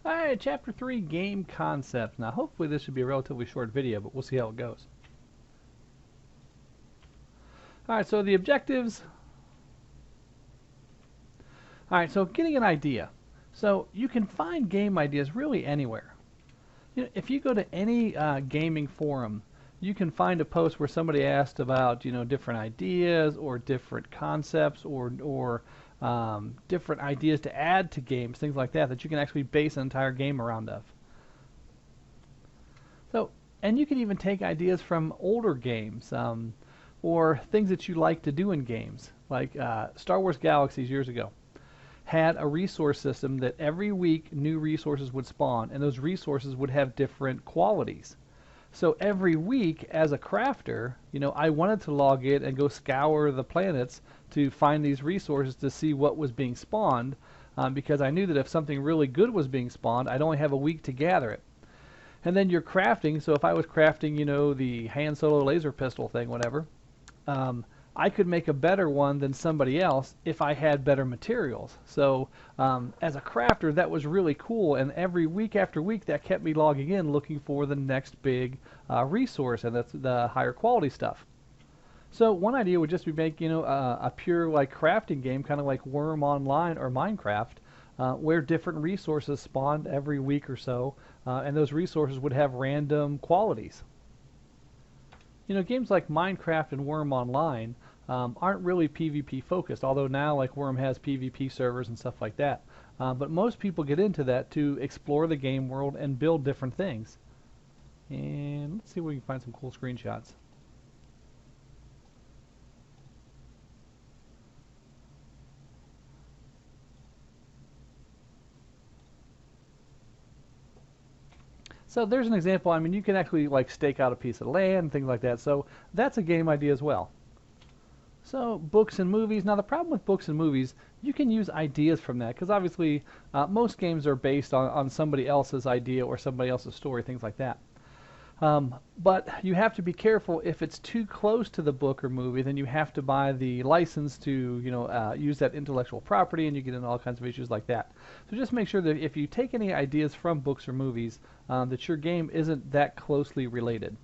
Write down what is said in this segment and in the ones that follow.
Alright, Chapter 3, Game Concepts. Now, hopefully this should be a relatively short video, but we'll see how it goes. Alright, so the objectives. Alright, so getting an idea. So you can find game ideas really anywhere. If you go to any gaming forum, you can find a post where somebody asked about, different ideas or different concepts or different ideas to add to games, things like that, that you can actually base an entire game around of. So, and you can even take ideas from older games or things that you like to do in games, like Star Wars Galaxies years ago had a resource system that every week new resources would spawn, and those resources would have different qualities. So every week, as a crafter, I wanted to log in and go scour the planets to find these resources to see what was being spawned, because I knew that if something really good was being spawned, I'd only have a week to gather it. And then you're crafting, so if I was crafting, the Han Solo laser pistol thing, whatever, I could make a better one than somebody else if I had better materials. So as a crafter, that was really cool, and every week after week that kept me logging in looking for the next big resource, and that's the higher quality stuff. So one idea would just be make a pure like crafting game, kind of like Worm Online or Minecraft, where different resources spawned every week or so, and those resources would have random qualities. Games like Minecraft and Worm Online aren't really PvP focused, although now like Worm has PvP servers and stuff like that. But most people get into that to explore the game world and build different things. And let's see if we can find some cool screenshots. So there's an example. I mean, you can actually like stake out a piece of land and things like that. So that's a game idea as well. So books and movies. Now the problem with books and movies, you can use ideas from that because obviously most games are based on somebody else's idea or somebody else's story, things like that. But you have to be careful. If it's too close to the book or movie, then you have to buy the license to use that intellectual property, and you get into all kinds of issues like that. So just make sure that if you take any ideas from books or movies, that your game isn't that closely related.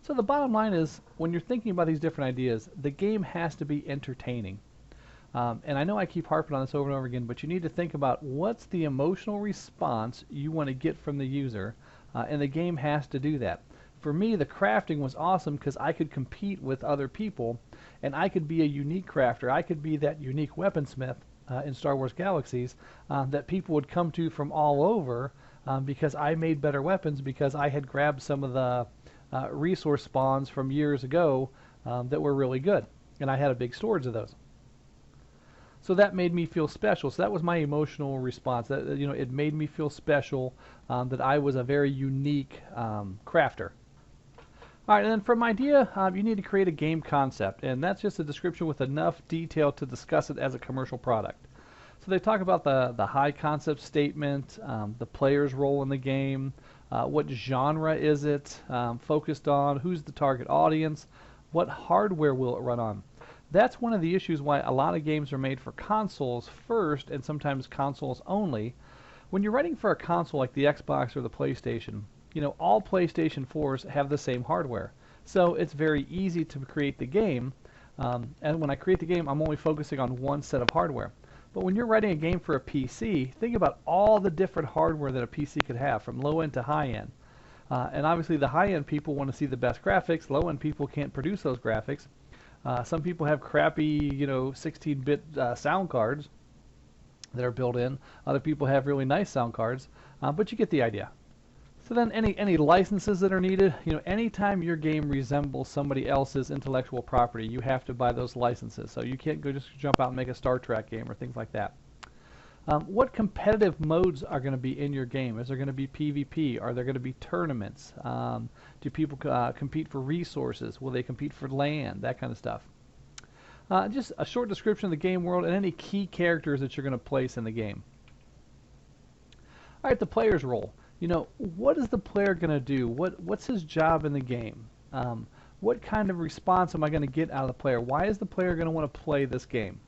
So the bottom line is, when you're thinking about these different ideas, the game has to be entertaining. And I know I keep harping on this over and over again, but you need to think about what's the emotional response you want to get from the user, and the game has to do that. For me, the crafting was awesome because I could compete with other people, and I could be a unique crafter. I could be that unique weaponsmith in Star Wars Galaxies that people would come to from all over because I made better weapons because I had grabbed some of the resource spawns from years ago that were really good, and I had a big storage of those. So that made me feel special. So that was my emotional response. That it made me feel special that I was a very unique crafter. All right, and then from idea, you need to create a game concept, and that's just a description with enough detail to discuss it as a commercial product. So they talk about the high concept statement, the player's role in the game, what genre is it focused on, who's the target audience, what hardware will it run on. That's one of the issues why a lot of games are made for consoles first and sometimes consoles only. When you're writing for a console like the Xbox or the PlayStation, all PlayStation 4s have the same hardware. So it's very easy to create the game, and when I create the game, I'm only focusing on one set of hardware. But when you're writing a game for a PC, think about all the different hardware that a PC could have, from low end to high end. And obviously the high end people want to see the best graphics, low end people can't produce those graphics. Some people have crappy, 16-bit sound cards that are built in. Other people have really nice sound cards, but you get the idea. So then any licenses that are needed, anytime your game resembles somebody else's intellectual property, you have to buy those licenses. So you can't go just jump out and make a Star Trek game or things like that. What competitive modes are going to be in your game? Is there going to be PvP? Are there going to be tournaments? Do people compete for resources? Will they compete for land? That kind of stuff. Just a short description of the game world and any key characters that you're going to place in the game. All right, the player's role. What is the player going to do? What's his job in the game? What kind of response am I going to get out of the player? Why is the player going to want to play this game?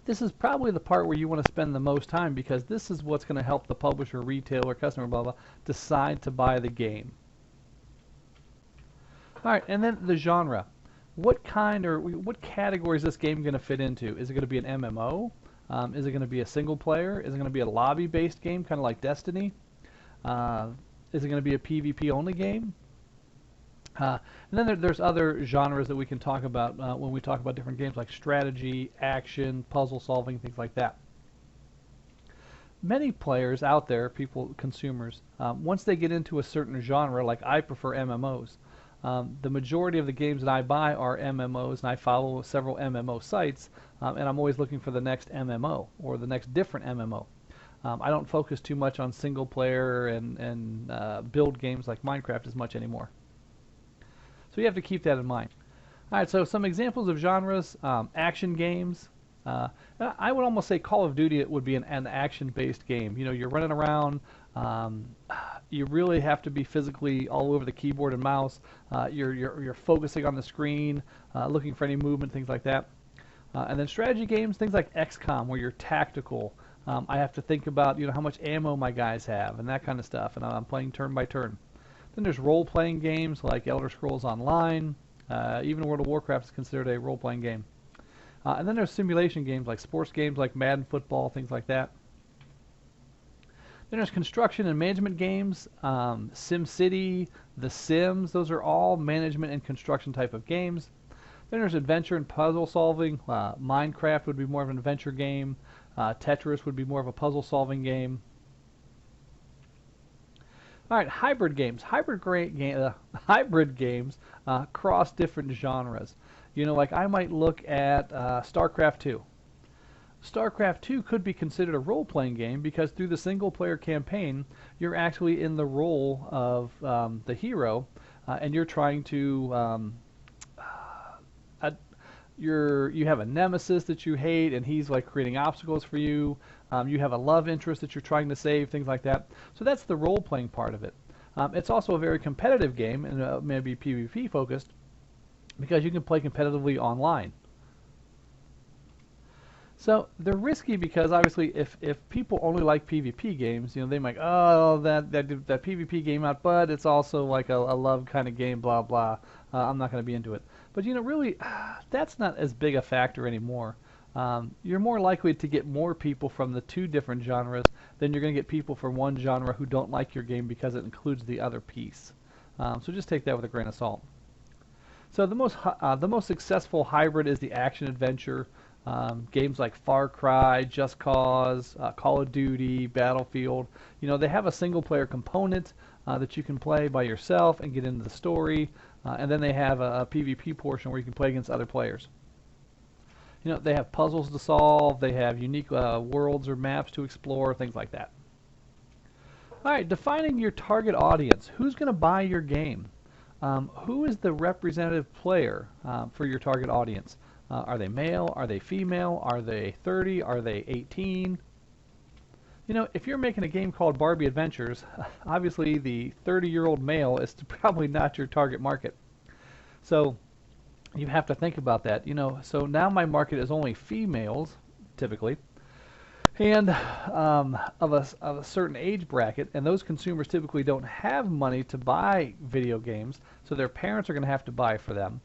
This is probably the part where you want to spend the most time because this is what's going to help the publisher, retailer, customer, blah, blah, decide to buy the game. All right, and then the genre. What kind or what category is this game going to fit into? Is it going to be an MMO? Is it going to be a single player? Is it going to be a lobby-based game, kind of like Destiny? Is it going to be a PvP only game? And then there's other genres that we can talk about when we talk about different games, like strategy, action, puzzle solving, things like that. Many players out there, people, consumers, once they get into a certain genre, like I prefer MMOs, the majority of the games that I buy are MMOs, and I follow several MMO sites, and I'm always looking for the next MMO or the next different MMO. I don't focus too much on single player and build games like Minecraft as much anymore. So you have to keep that in mind. All right, so some examples of genres, action games. I would almost say Call of Duty would be an action-based game. You know, you're running around. You really have to be physically all over the keyboard and mouse. You're focusing on the screen, looking for any movement, things like that. And then strategy games, things like XCOM, where you're tactical. I have to think about how much ammo my guys have and that kind of stuff, and I'm playing turn by turn. Then there's role-playing games like Elder Scrolls Online. Even World of Warcraft is considered a role-playing game. And then there's simulation games like sports games like Madden Football, things like that. Then there's construction and management games, SimCity, The Sims. Those are all management and construction type of games. Then there's adventure and puzzle solving. Minecraft would be more of an adventure game. Tetris would be more of a puzzle solving game. All right, hybrid games. Hybrid games cross different genres. Like I might look at StarCraft 2. StarCraft 2 could be considered a role-playing game because through the single-player campaign, you're actually in the role of the hero, and you're trying to you have a nemesis that you hate, and he's like creating obstacles for you. You have a love interest that you're trying to save, things like that. So that's the role-playing part of it. It's also a very competitive game, and maybe PvP focused, because you can play competitively online. So they're risky because obviously if people only like PvP games, they might, oh, that PvP game out, but it's also like a love kind of game, blah blah. I'm not going to be into it. But really, that's not as big a factor anymore. You're more likely to get more people from the two different genres than you're going to get people from one genre who don't like your game because it includes the other piece. So just take that with a grain of salt. So the most successful hybrid is the action adventure. Games like Far Cry, Just Cause, Call of Duty, Battlefield. They have a single player component that you can play by yourself and get into the story. And then they have a PvP portion where you can play against other players. They have puzzles to solve. They have unique worlds or maps to explore, things like that. All right, defining your target audience. Who's going to buy your game? Who is the representative player for your target audience? Are they male? Are they female? Are they 30? Are they 18? If you're making a game called Barbie Adventures, obviously the 30-year-old male is probably not your target market. So you have to think about that. So now my market is only females, typically, and of a certain age bracket, and those consumers typically don't have money to buy video games, so their parents are going to have to buy for them.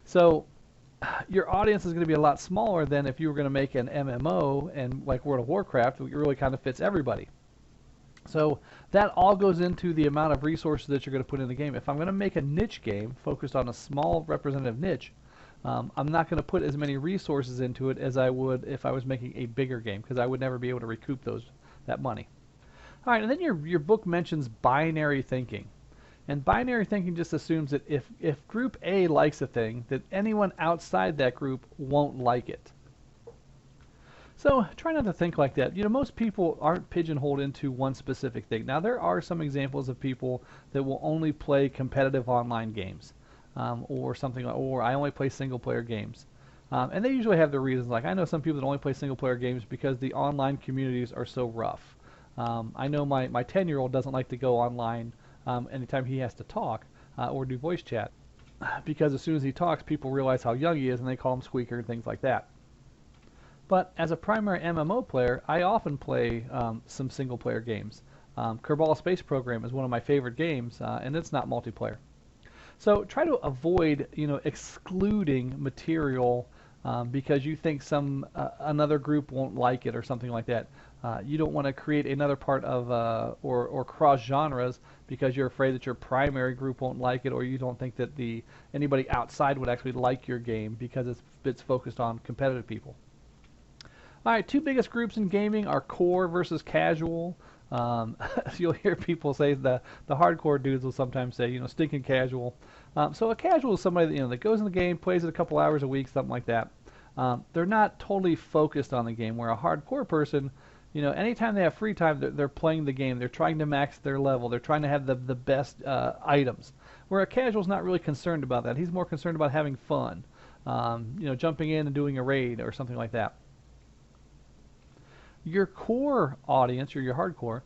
So your audience is going to be a lot smaller than if you were going to make an MMO and like World of Warcraft, it really kind of fits everybody. So that all goes into the amount of resources that you're going to put in the game. If I'm going to make a niche game focused on a small representative niche, I'm not going to put as many resources into it as I would if I was making a bigger game, because I would never be able to recoup that money. All right, and then your book mentions binary thinking. And binary thinking just assumes that if group A likes a thing, that anyone outside that group won't like it. So try not to think like that. Most people aren't pigeonholed into one specific thing. Now, there are some examples of people that will only play competitive online games, or something, or I only play single-player games. And they usually have their reasons. Like, I know some people that only play single-player games because the online communities are so rough. I know my 10-year-old doesn't like to go online anytime he has to talk or do voice chat, because as soon as he talks, people realize how young he is and they call him squeaker and things like that. But as a primary MMO player, I often play some single-player games. Kerbal Space Program is one of my favorite games, and it's not multiplayer. So try to avoid, excluding material because you think another group won't like it or something like that. You don't want to create another part of or cross genres because you're afraid that your primary group won't like it, or you don't think that anybody outside would actually like your game because it's focused on competitive people. All right, two biggest groups in gaming are core versus casual. You'll hear people say the hardcore dudes will sometimes say, stinking casual. So a casual is somebody that goes in the game, plays it a couple hours a week, something like that. They're not totally focused on the game. Where a hardcore person, anytime they have free time, they're playing the game. They're trying to max their level. They're trying to have the best items. Where a casual's not really concerned about that. He's more concerned about having fun. Jumping in and doing a raid or something like that. Your core audience, or your hardcore,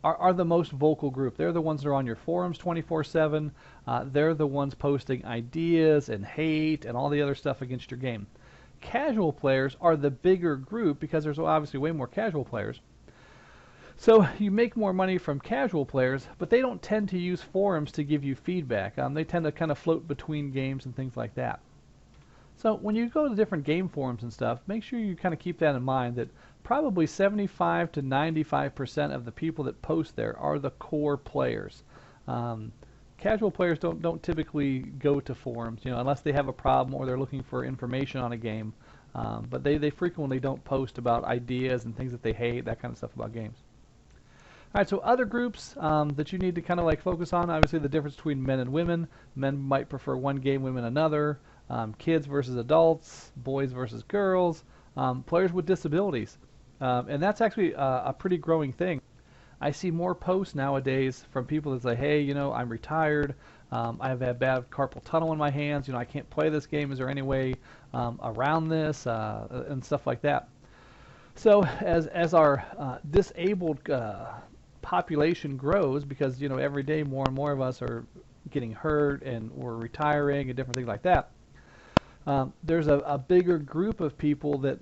are the most vocal group. They're the ones that are on your forums 24/7. They're the ones posting ideas and hate and all the other stuff against your game. Casual players are the bigger group because there's obviously way more casual players. So you make more money from casual players, but they don't tend to use forums to give you feedback. They tend to kind of float between games and things like that. So when you go to different game forums and stuff, make sure you kind of keep that in mind, that probably 75 to 95% of the people that post there are the core players. Casual players don't typically go to forums, unless they have a problem or they're looking for information on a game. But they frequently don't post about ideas and things that they hate, that kind of stuff about games. All right, so other groups that you need to kind of like focus on, obviously the difference between men and women. Men might prefer one game, women another. Kids versus adults, boys versus girls, players with disabilities. And that's actually a pretty growing thing. I see more posts nowadays from people that say, hey, I'm retired. I have had bad carpal tunnel in my hands. I can't play this game. Is there any way around this and stuff like that? So as our disabled population grows, because every day more and more of us are getting hurt and we're retiring and different things like that, there's a bigger group of people that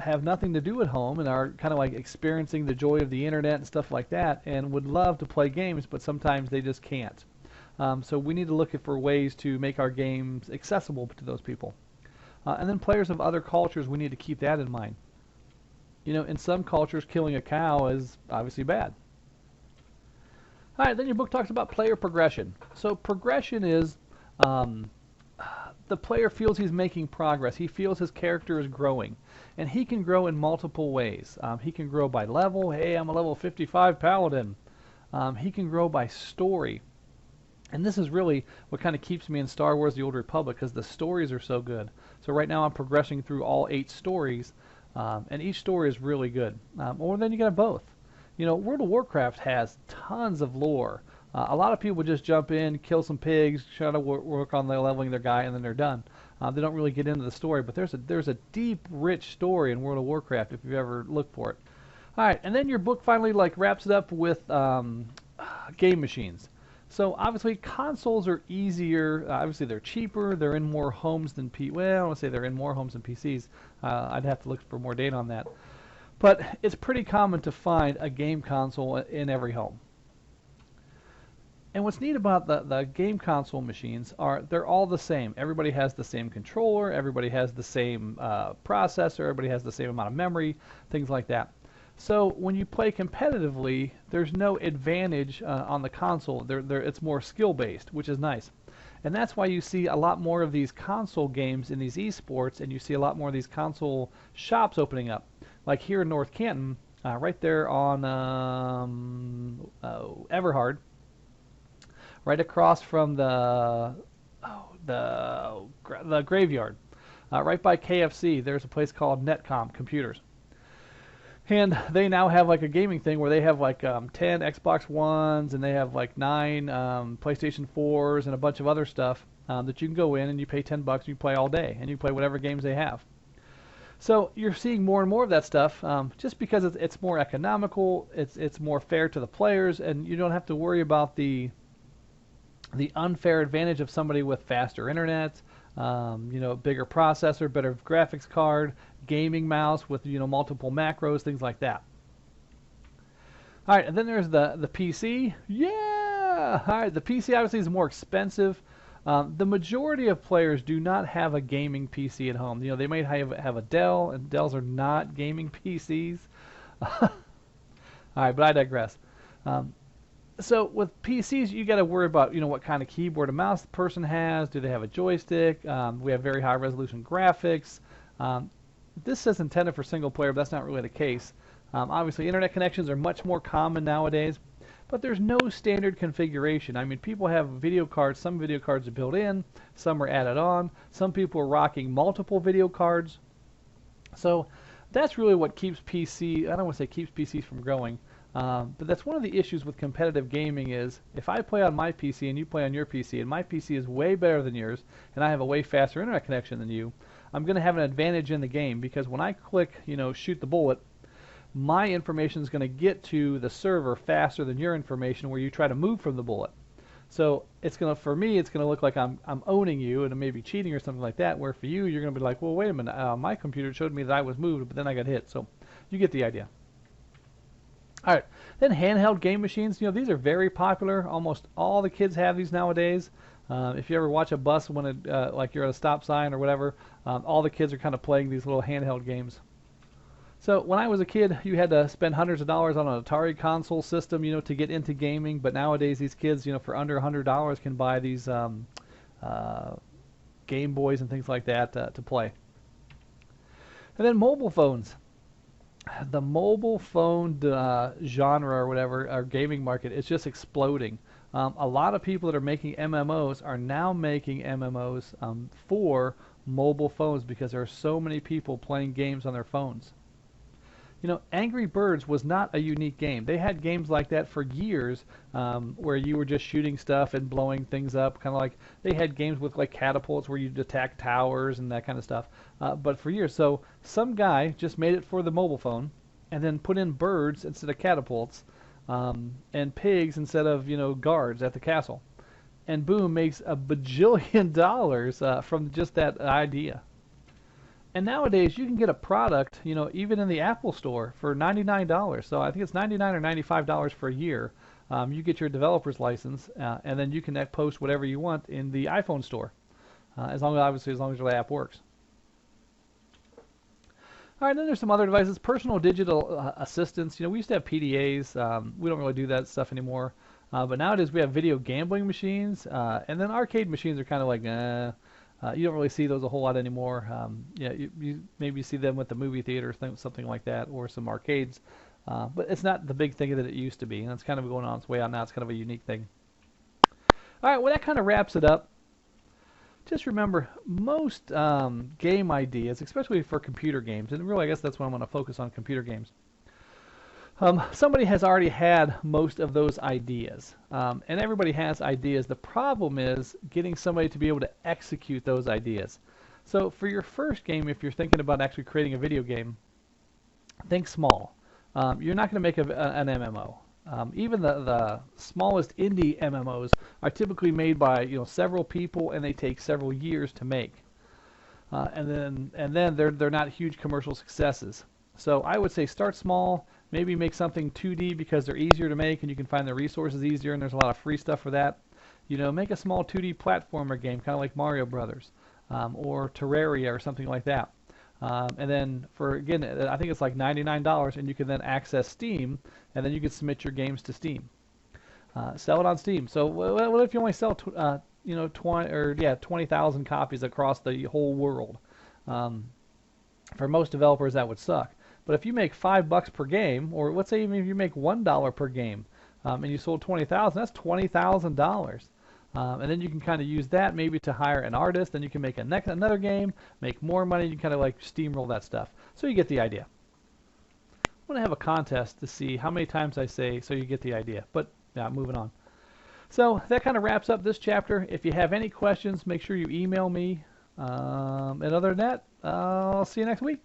have nothing to do at home and are kind of like experiencing the joy of the internet and stuff like that, and would love to play games, but sometimes they just can't. So we need to look for ways to make our games accessible to those people. And then players of other cultures, we need to keep that in mind. In some cultures, killing a cow is obviously bad. All right, then your book talks about player progression. So progression is the player feels he's making progress. He feels his character is growing. And he can grow in multiple ways. He can grow by level. Hey, I'm a level 55 paladin. He can grow by story. And this is really what kind of keeps me in Star Wars The Old Republic, because the stories are so good. So right now I'm progressing through all 8 stories, and each story is really good. Or then you get both. World of Warcraft has tons of lore. A lot of people just jump in, kill some pigs, try to work on leveling their guy, and then they're done. They don't really get into the story, but there's a deep, rich story in World of Warcraft if you've ever looked for it. All right, and then your book finally wraps it up with game machines. So obviously consoles are easier. Obviously they're cheaper. They're in more homes than well, I don't want to say they're in more homes than PCs. I'd have to look for more data on that. But it's pretty common to find a game console in every home. And what's neat about the game console machines are they're all the same. Everybody has the same controller, everybody has the same processor, everybody has the same amount of memory, things like that. So when you play competitively, there's no advantage on the console. It's more skill-based, which is nice. And that's why you see a lot more of these console games in these esports, and you see a lot more of these console shops opening up. Like here in North Canton, right there on Everhard, right across from the graveyard, right by KFC, there's a place called Netcom Computers. And they now have a gaming thing where they have 10 Xbox Ones, and they have 9 PlayStation 4s and a bunch of other stuff that you can go in and you pay $10 and you play all day, and you play whatever games they have. So you're seeing more and more of that stuff just because it's more economical, it's more fair to the players, and you don't have to worry about the unfair advantage of somebody with faster internet, bigger processor, better graphics card, gaming mouse with multiple macros, things like that. All right, and then there's the PC. Yeah. All right, the PC obviously is more expensive. The majority of players do not have a gaming PC at home. They may have a Dell, and Dells are not gaming PCs. All right, but I digress. So with PCs, you got to worry about what kind of keyboard and mouse the person has. Do they have a joystick? We have very high resolution graphics. This says intended for single player, but that's not really the case. Obviously, internet connections are much more common nowadays, but there's no standard configuration. I mean, people have video cards. Some video cards are built in, some are added on. Some people are rocking multiple video cards. So that's really what keeps PC, I don't want to say keeps PCs from growing, but that's one of the issues with competitive gaming is if I play on my PC and you play on your PC and my PC is way better than yours and I have a way faster internet connection than you, I'm going to have an advantage in the game because when I click, shoot the bullet, my information is going to get to the server faster than your information where you try to move from the bullet. So for me, it's going to look like I'm owning you and maybe cheating or something like that, where for you, you're going to be like, well, wait a minute, my computer showed me that I was moved, but then I got hit. So you get the idea. All right, then handheld game machines. These are very popular. Almost all the kids have these nowadays. If you ever watch a bus when like you're at a stop sign or whatever, all the kids are kind of playing these little handheld games. So when I was a kid, you had to spend hundreds of dollars on an Atari console system, to get into gaming. But nowadays, these kids, for under $100, can buy these Game Boys and things like that to play. And then mobile phones. The mobile phone genre or whatever, our gaming market, is just exploding. A lot of people that are making MMOs are now making MMOs for mobile phones because there are so many people playing games on their phones. Angry Birds was not a unique game. They had games like that for years where you were just shooting stuff and blowing things up, kind of like they had games with like catapults where you'd attack towers and that kind of stuff. But for years, so some guy just made it for the mobile phone and then put in birds instead of catapults and pigs instead of, guards at the castle. And boom, makes a bajillion dollars from just that idea. And nowadays, you can get a product, even in the Apple Store for $99. So I think it's $99 or $95 for a year. You get your developer's license, and then you can post whatever you want in the iPhone Store, as long as your app works. All right, then there's some other devices. Personal digital assistants. We used to have PDAs. We don't really do that stuff anymore. But nowadays, we have video gambling machines, and then arcade machines are kind of like, you don't really see those a whole lot anymore. You maybe see them at the movie theater, something like that, or some arcades. But it's not the big thing that it used to be, and it's kind of going on its way out now. It's kind of a unique thing. All right, well, that kind of wraps it up. Just remember, most game ideas, especially for computer games, and really I guess that's what I'm going to focus on, computer games. Somebody has already had most of those ideas, and everybody has ideas. The problem is getting somebody to be able to execute those ideas. So for your first game, if you're thinking about actually creating a video game, think small. You're not going to make an MMO. Even the smallest indie MMOs are typically made by several people, and they take several years to make. And then they're not huge commercial successes. So I would say start small. Maybe make something 2D because they're easier to make and you can find the resources easier, and there's a lot of free stuff for that. Make a small 2D platformer game, kind of like Mario Brothers or Terraria or something like that. And then again, I think it's like $99, and you can then access Steam, and then you can submit your games to Steam. Sell it on Steam. So what if you only sell 20,000 copies across the whole world? For most developers, that would suck. But if you make $5 per game, or let's say even if you make $1 per game, and you sold 20,000, that's $20,000. And then you can kind of use that maybe to hire an artist. Then you can make another game, make more money. You can kind of like steamroll that stuff. So you get the idea. I'm going to have a contest to see how many times I say so you get the idea. But yeah, moving on. So that kind of wraps up this chapter. If you have any questions, make sure you email me. And other than that, I'll see you next week.